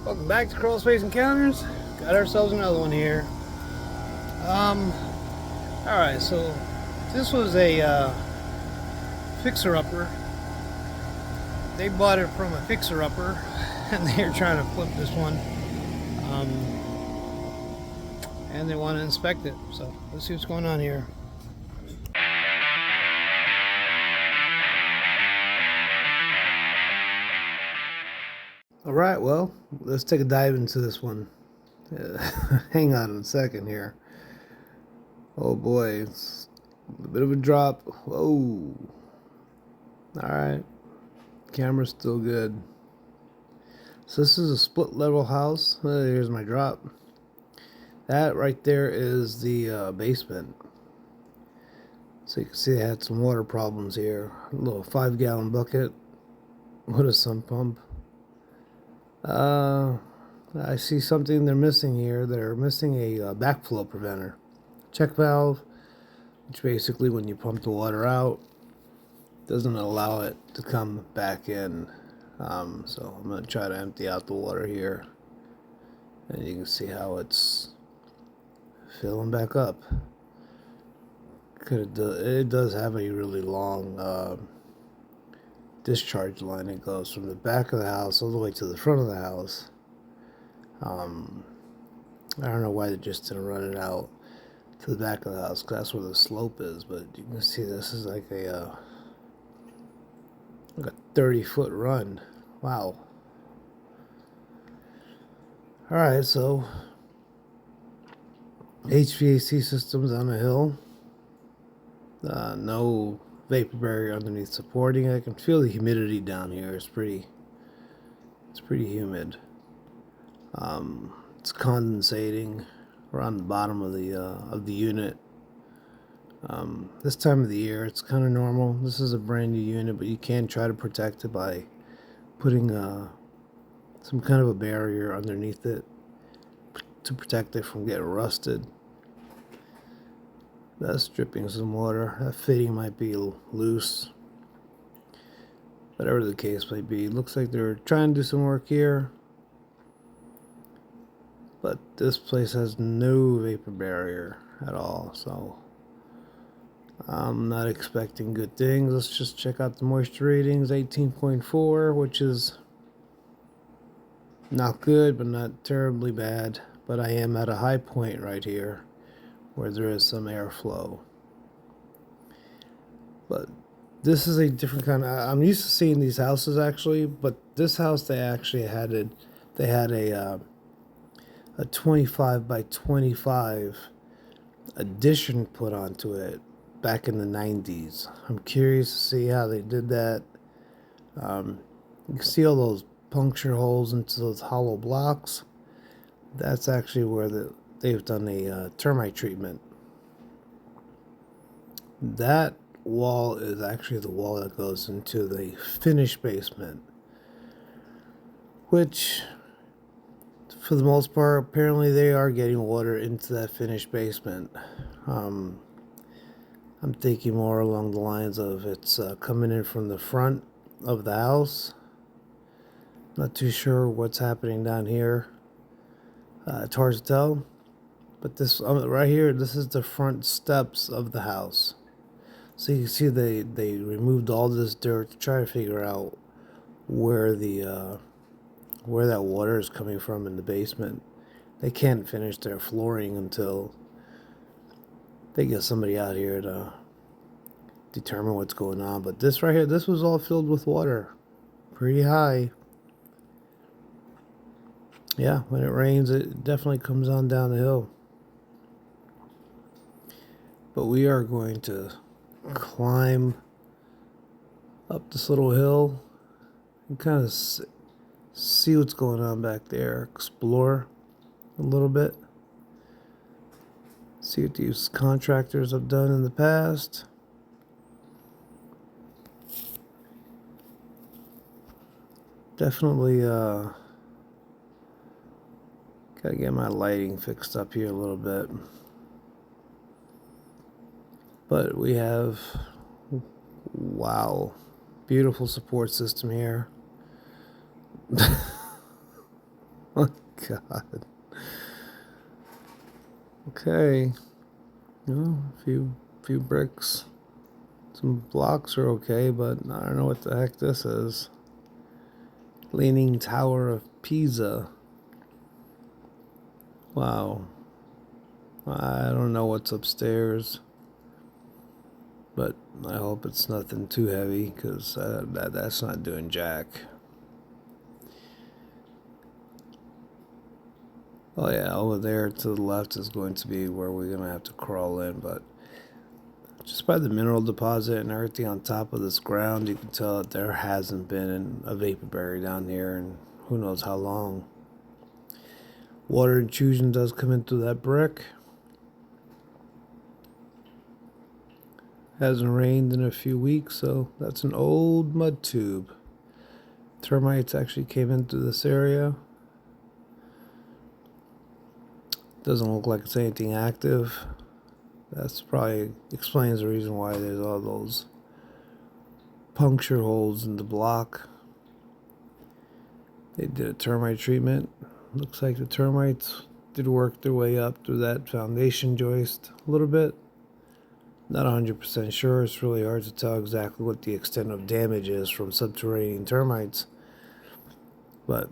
Welcome back to Crawlspace Encounters. Got ourselves another one here. Alright, so this was a fixer-upper. They bought it from a fixer-upper and they're trying to flip this one. And they want to inspect it. So let's see what's going on here. Alright, well, let's take a dive into this one. Hang on a second here. Oh boy, it's a bit of a drop. Whoa. Alright, camera's still good. So this is a split level house. Here's my drop. That right there is the basement. So you can see I had some water problems here. A little 5-gallon bucket with a sump pump. I see something they're missing here. They're missing a backflow preventer. Check valve, which basically when you pump the water out, doesn't allow it to come back in. So I'm going to try to empty out the water here. And you can see how it's filling back up. It does have a really long discharge line. It goes from the back of the house all the way to the front of the house. I don't know why they just didn't run it out to the back of the house, because that's where the slope is. But you can see this is like a 30-foot run. Wow. Alright, so HVAC systems on a hill. No vapor barrier underneath supporting. I can feel the humidity down here. It's pretty humid. It's condensating around the bottom of the unit. This time of the year, it's kind of normal. This is a brand new unit, but you can try to protect it by putting some kind of a barrier underneath it to protect it from getting rusted. That's dripping some water. That fitting might be loose. Whatever the case may be. Looks like they're trying to do some work here. But this place has no vapor barrier at all. So I'm not expecting good things. Let's just check out the moisture readings. 18.4, which is not good, but not terribly bad. But I am at a high point right here, where there is some airflow. But this is a different kind of, I'm used to seeing these houses actually, but this house they actually had a 25 by 25 addition put onto it back in the 90s. I'm curious to see how they did that. You can see all those puncture holes into those hollow blocks. That's actually where they've done a termite treatment. That wall is actually the wall that goes into the finished basement, which for the most part apparently they are getting water into that finished basement. I'm thinking more along the lines of it's coming in from the front of the house. Not too sure what's happening down here. It's hard to tell, but this right here, this is the front steps of the house. So you can see they removed all this dirt to try to figure out where that water is coming from in the basement. They can't finish their flooring until they get somebody out here to determine what's going on. But this right here, this was all filled with water, pretty high. Yeah, when it rains, it definitely comes on down the hill. But we are going to climb up this little hill and kind of see what's going on back there. Explore a little bit. See what these contractors have done in the past. Definitely, gotta get my lighting fixed up here a little bit. But we have, wow, beautiful support system here. Oh my God. Okay. No, a few bricks. Some blocks are okay, but I don't know what the heck this is. Leaning Tower of Pisa. Wow. I don't know what's upstairs, but I hope it's nothing too heavy, because that's not doing jack. Oh yeah, over there to the left is going to be where we're going to have to crawl in, but just by the mineral deposit and everything on top of this ground, you can tell that there hasn't been a vapor barrier down here in who knows how long. Water intrusion does come in through that brick. Hasn't rained in a few weeks, so that's an old mud tube. Termites actually came into this area. Doesn't look like it's anything active. That's probably explains the reason why there's all those puncture holes in the block. They did a termite treatment. Looks like the termites did work their way up through that foundation joist a little bit. Not 100% sure. It's really hard to tell exactly what the extent of damage is from subterranean termites. But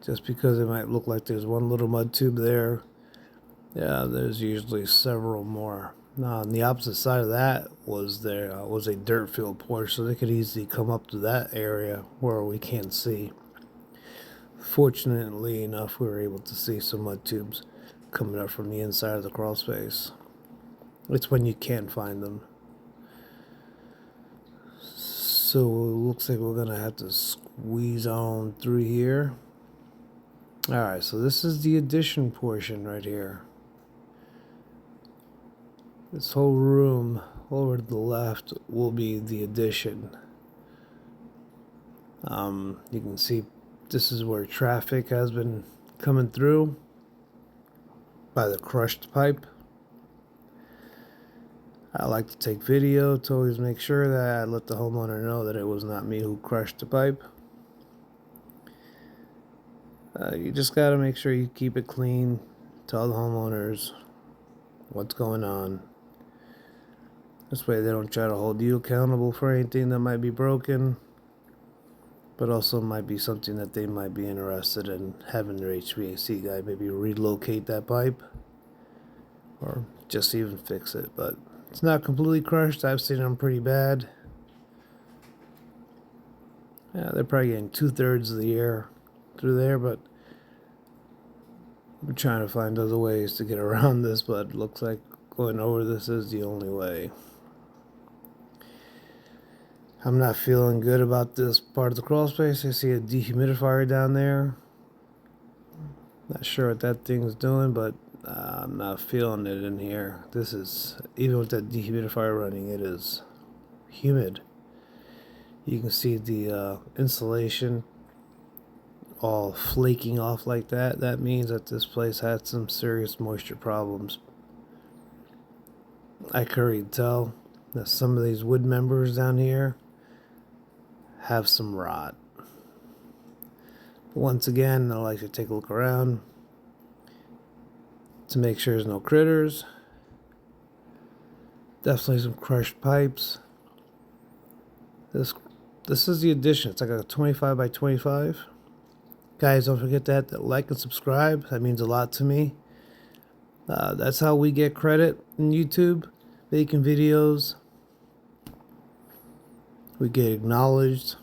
just because it might look like there's one little mud tube there, yeah, there's usually several more. Now, on the opposite side of that was a dirt field porch, so they could easily come up to that area where we can't see. Fortunately enough, we were able to see some mud tubes coming up from the inside of the crawl space. It's when you can't find them. So it looks like we're gonna have to squeeze on through here. Alright, so this is the addition portion right here. This whole room over to the left will be the addition. You can see this is where traffic has been coming through by the crushed pipe. I like to take video to always make sure that I let the homeowner know that it was not me who crushed the pipe. You just got to make sure you keep it clean. Tell the homeowners what's going on. This way they don't try to hold you accountable for anything that might be broken, but also might be something that they might be interested in having their HVAC guy maybe relocate that pipe or just even fix it. But it's not completely crushed. I've seen them pretty bad. Yeah, they're probably getting 2/3 of the air through there, but I'm trying to find other ways to get around this, but it looks like going over this is the only way. I'm not feeling good about this part of the crawl space. I see a dehumidifier down there. Not sure what that thing's doing, but I'm not feeling it in here. This is, even with that dehumidifier running, it is humid. You can see the insulation all flaking off like that. That means that this place had some serious moisture problems. I can already tell that some of these wood members down here have some rot. But once again, I like to take a look around to make sure there's no critters. Definitely some crushed pipes. This is the addition. It's like a 25 by 25. Guys, don't forget that like and subscribe. That means a lot to me. That's how we get credit in YouTube, making videos. We get acknowledged.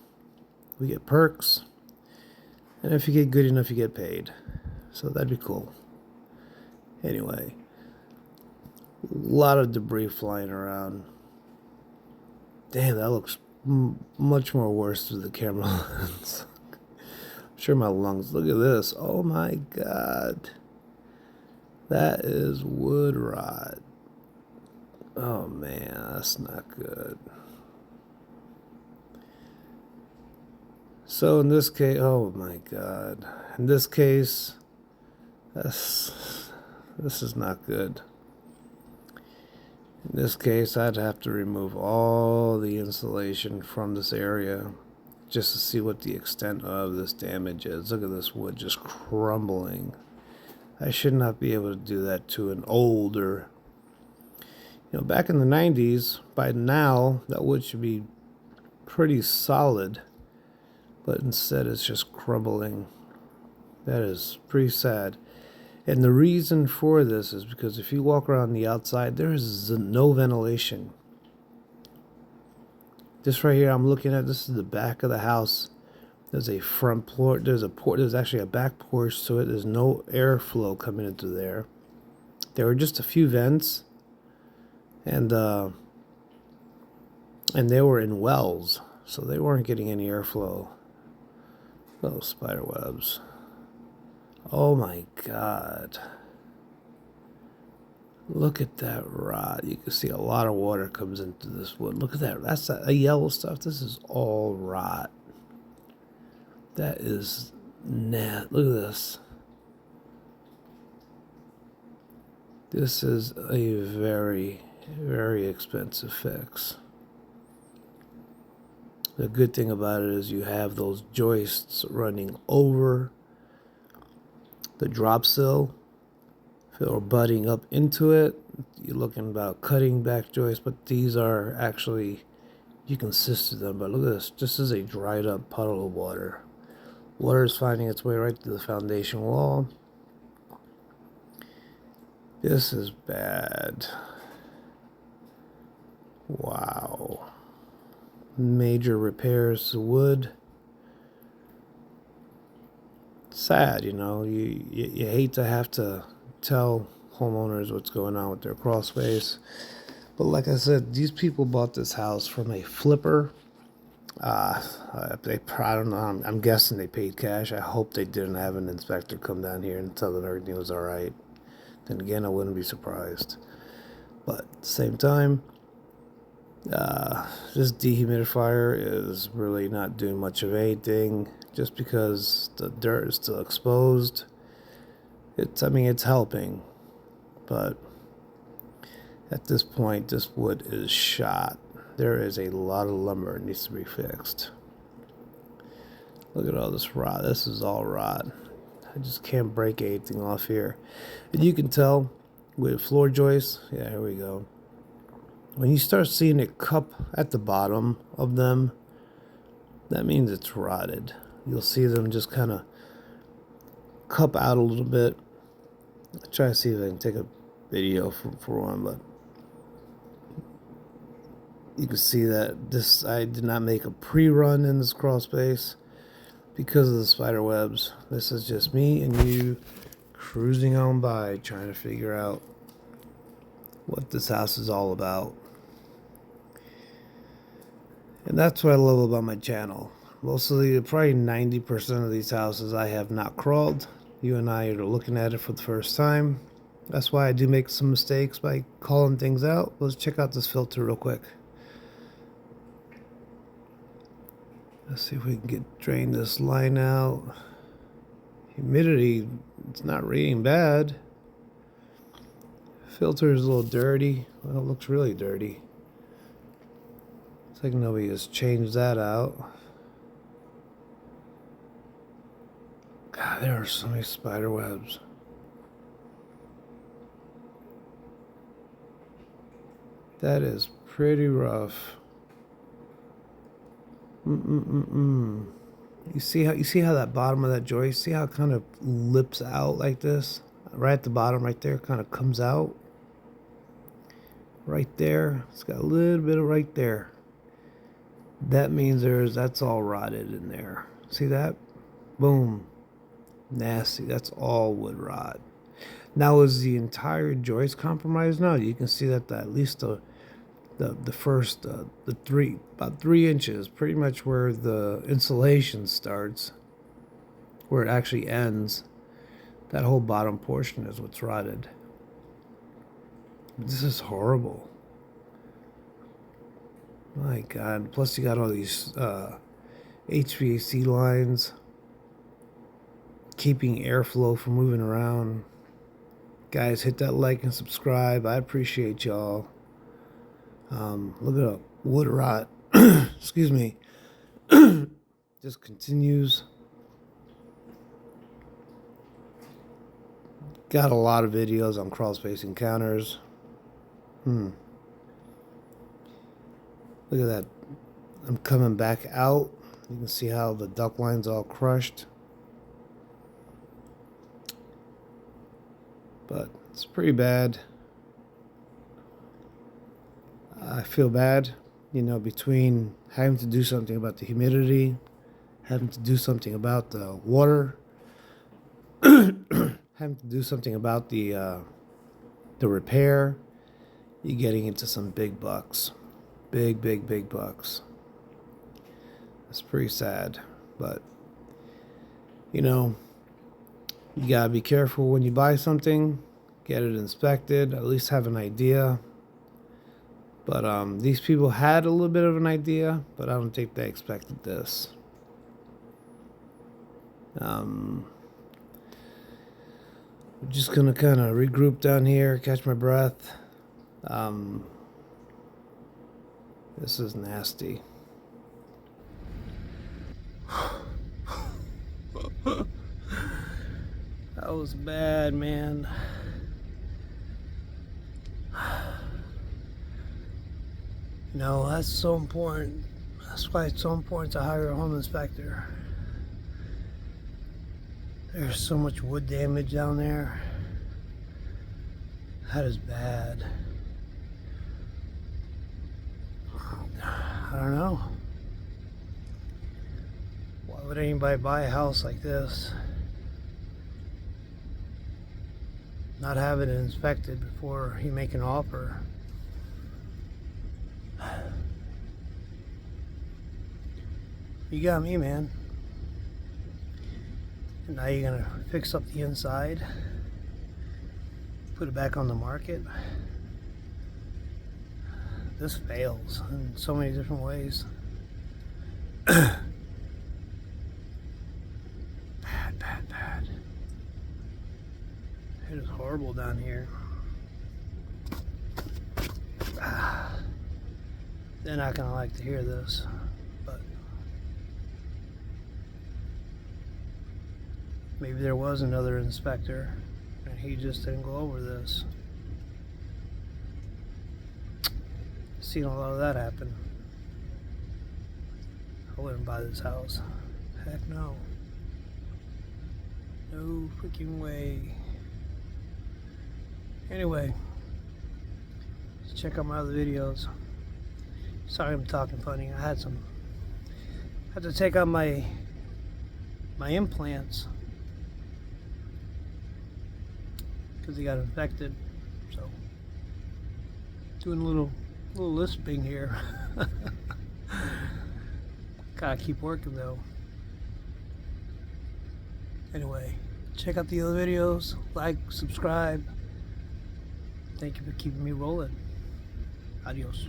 We get perks. And if you get good enough, you get paid. So that'd be cool. Anyway, a lot of debris flying around. Damn, that looks much more worse through the camera lens. I'm sure my lungs. Look at this. Oh my God. That is wood rot. Oh man, that's not good. So in this case, oh my God. In this case, this is not good. In this case, I'd have to remove all the insulation from this area just to see what the extent of this damage is. Look at this wood just crumbling. I should not be able to do that to an older, back in the 90s, by now that wood should be pretty solid, but instead it's just crumbling. That is pretty sad. And the reason for this is because if you walk around the outside, there is no ventilation. This right here I'm looking at, this is the back of the house. There's a front porch, there's actually a back porch to it. There's no airflow coming into there. There were just a few vents, and they were in wells, so they weren't getting any airflow. Those spider webs. Oh my God. Look at that rot. You can see a lot of water comes into this wood. Look at that. That's that yellow stuff. This is all rot. That is nasty. Look at this. This is a very, very expensive fix. The good thing about it is you have those joists running over the drop sill, or butting up into it. You're looking about cutting back joists, but these are actually, you can assist them. But look at this. This is a dried up puddle of water. Water is finding its way right to the foundation wall. This is bad. Wow. Major repairs to wood. Sad, you hate to have to tell homeowners what's going on with their crawl space, but like I said, these people bought this house from a flipper. I don't know. I'm guessing they paid cash. I hope they didn't have an inspector come down here and tell them everything was all right. Then again, I wouldn't be surprised. But at the same time, this dehumidifier is really not doing much of anything. Just because the dirt is still exposed, it's helping, but at this point, this wood is shot. There is a lot of lumber that needs to be fixed. Look at all this rot. This is all rot. I just can't break anything off here. And you can tell with floor joists, yeah, here we go. When you start seeing it cup at the bottom of them, that means it's rotted. You'll see them just kind of cup out a little bit. I'll try to see if I can take a video for one, but you can see that I did not make a pre-run in this crawl space because of the spider webs. This is just me and you cruising on by trying to figure out what this house is all about. And that's what I love about my channel. Mostly, probably 90% of these houses I have not crawled. You and I are looking at it for the first time. That's why I do make some mistakes by calling things out. Let's check out this filter real quick. Let's see if we can drain this line out. Humidity, it's not reading bad. Filter is a little dirty. Well, it looks really dirty. It's like nobody has changed that out. God, there are so many spider webs. That is pretty rough. You see how that bottom of that joist, see how it kind of lips out like this? Right at the bottom right there, kind of comes out. Right there. It's got a little bit of right there. That means that's all rotted in there. See that? Boom. Nasty. That's all wood rot. Now, is the entire joist compromised? No, you can see that at least the first about 3 inches, pretty much where the insulation starts, where it actually ends. That whole bottom portion is what's rotted. This is horrible. My God. Plus, you got all these HVAC lines keeping airflow from moving around. Guys, hit that like and subscribe. I appreciate y'all. Look at that wood rot. Excuse me. this continues. Got a lot of videos on Crawlspace encounters. Look at that. I'm coming back out. You can see how the duct line's all crushed. But it's pretty bad. I feel bad, you know, between having to do something about the humidity, having to do something about the water, having to do something about the repair. You're getting into some big bucks. Big bucks. It's pretty sad, but you know, you gotta be careful when you buy something. Get it inspected, at least have an idea. But these people had a little bit of an idea, but I don't think they expected this. We're just gonna kind of regroup down here, catch my breath. This is nasty. That was bad, man. You know, that's so important. That's why it's so important to hire a home inspector. There's so much wood damage down there. That is bad. I don't know. Why would anybody buy a house like this? Not have it inspected before you make an offer. You got me, man. And now you're gonna fix up the inside, put it back on the market. This fails in so many different ways. Bad. It is horrible down here. They're not gonna like to hear this, but maybe there was another inspector and he just didn't go over this. Seen a lot of that happen. I wouldn't buy this house. Heck no. No freaking way. Anyway, check out my other videos. Sorry I'm talking funny. I had to take out my implants because they got infected. So doing a little lisping here. Gotta keep working though. Anyway, check out the other videos, like, subscribe. Thank you for keeping me rolling. Adios.